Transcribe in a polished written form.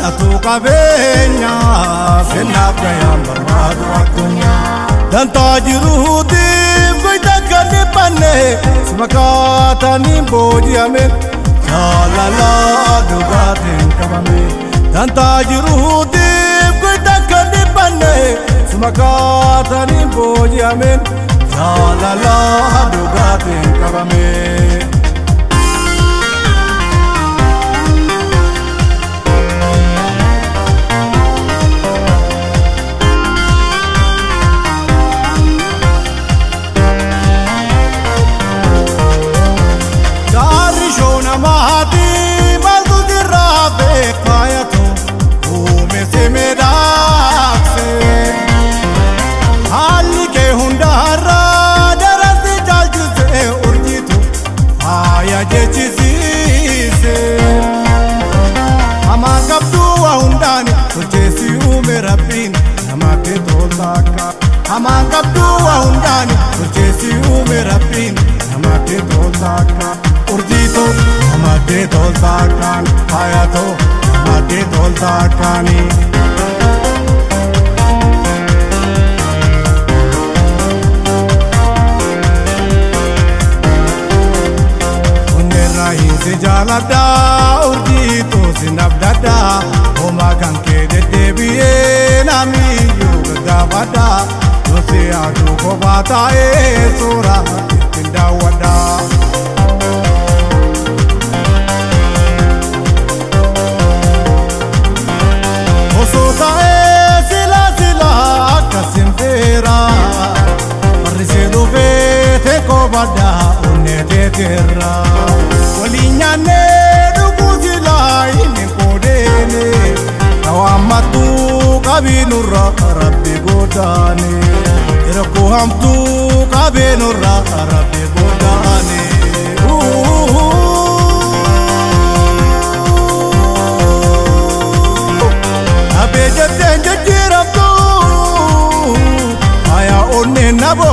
atuka benya fena kaya marwadu akunya dan tajiru tim goita kane panne smakata nimboji amen la la dugatin kabame dan tajiru tim goita kane panne smakata nimboji amen la la dugatin kabame Amangkap dua undani urjesi umerapin namate dolzaka urjito namate dolzakan hayato namate dolzakani unerahin se jalada urjito sinabdada omagan ke debiye nami yuga vada se adu ko bata e sura tinda wada osota e sila sila kasim tera parse do vete ko bada une te terra walinya ne du kuzila ini kodene tawamatu kabinura rabbi godani Ko ham tu kabeno ra rabbe godane abe jete jira tu aya onne na bo